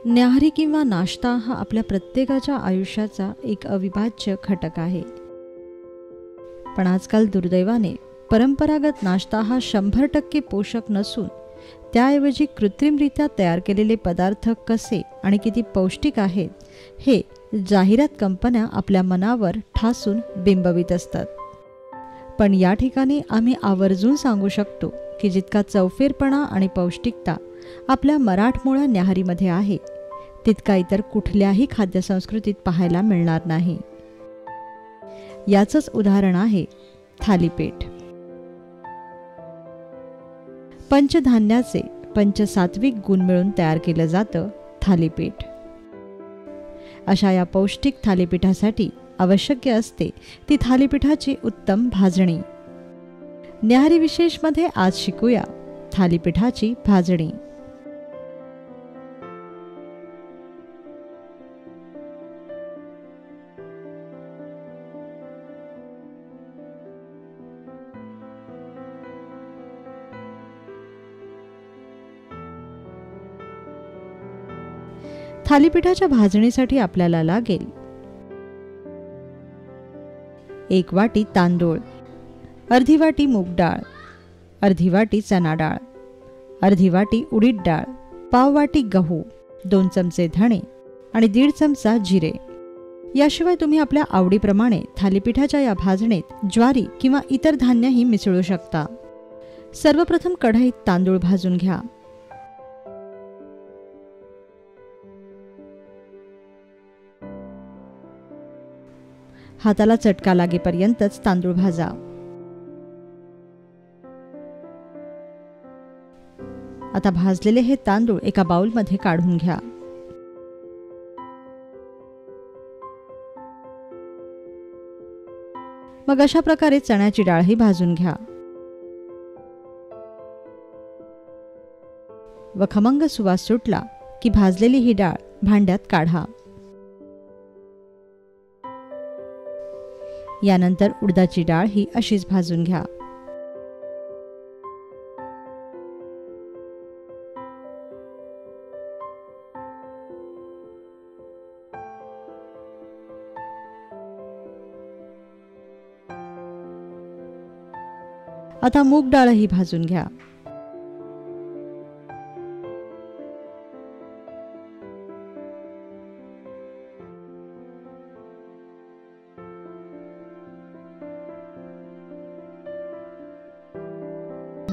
न्याहारी किंवा नाश्ता हा आपल्या प्रत्येकाच्या आयुष्याचा एक अविभाज्य घटक आहे. पण आजकाल दुर्दैवाने परंपरागत नाश्ता हा 100% पोषक नसून त्याऐवजी कृत्रिमरित्या तयार केलेले पदार्थ कसे आणि किती पौष्टिक आहेत हे जाहिरात कंपन्या आपल्या मनावर ठासून बिंबवित असतात. पण या ठिकाणी आम्ही आवर्जून सांगू शकतो की जितका चौफेरपणा आणि पौष्टिकता आपल्या मराठमोळ्या न्याहारीमध्ये आहे तितका इतर कुठल्याही खाद्यसंस्कृतीत पाहायला मिळणार नाही. याचंच उदाहरण आहे थालीपीठ. पंचधान्याचे पंचसात्विक गुण मिळून तयार केलं जातं थालीपीठ. अशा या पौष्टिक थालीपीठासाठी आवश्यक असते ती थालीपीठाची उत्तम भाजणी. न्याहारी विशेषमध्ये आज शिकूया थालीपीठाची भाजणी. थालीपीठाच्या भाजणीसाठी आपल्याला लागेल 1 वाटी तांदूळ, अर्धी वाटी मूग डाळ, अर्धी वाटी चना डाळ, अर्धी वाटी उडीद डाळ, पाव वाटी गहू, 2 चमचे धणे आणि 1.5 चमचा जिरे. याशिवाय तुम्ही आपल्या आवडीप्रमाणे थालीपीठाच्या या भाजणीत ज्वारी किंवा इतर धान्यही मिसळू शकता. सर्वप्रथम कढईत तांदूळ भाजून घ्या. हाताला चटका लागेपर्यंतच तांदूळ भाजा. आता भाजलेले हे तांदूळ एका बाउलमध्ये काढून घ्या. मग अशा प्रकारे चण्याची डाळही भाजून घ्या व खमंग सुवास सुटला की भाजलेली ही डाळ भांड्यात काढा. यानंतर उडदाची डाळ ही अशीच भाजून घ्या. आता मूग डाळही भाजून घ्या.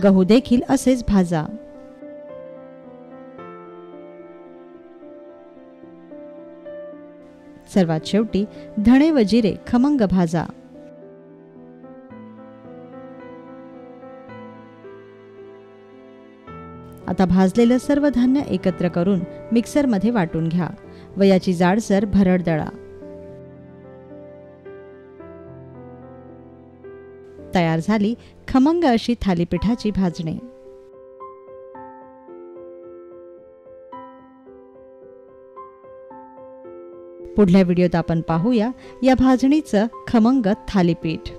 गहू देखील असेच भाजा. सर्वात शेवटी धणे व जिरे खमंग भाजा. आता भाजलेलं सर्व धान्य एकत्र करून मिक्सरमध्ये वाटून घ्या व याची जाडसर भरड दळा. तयार झाली खमंग अशी थालीपीठाची भाजणी. पुढल्या व्हिडिओत आपण पाहूया या भाजणीचं खमंग थालीपीठ.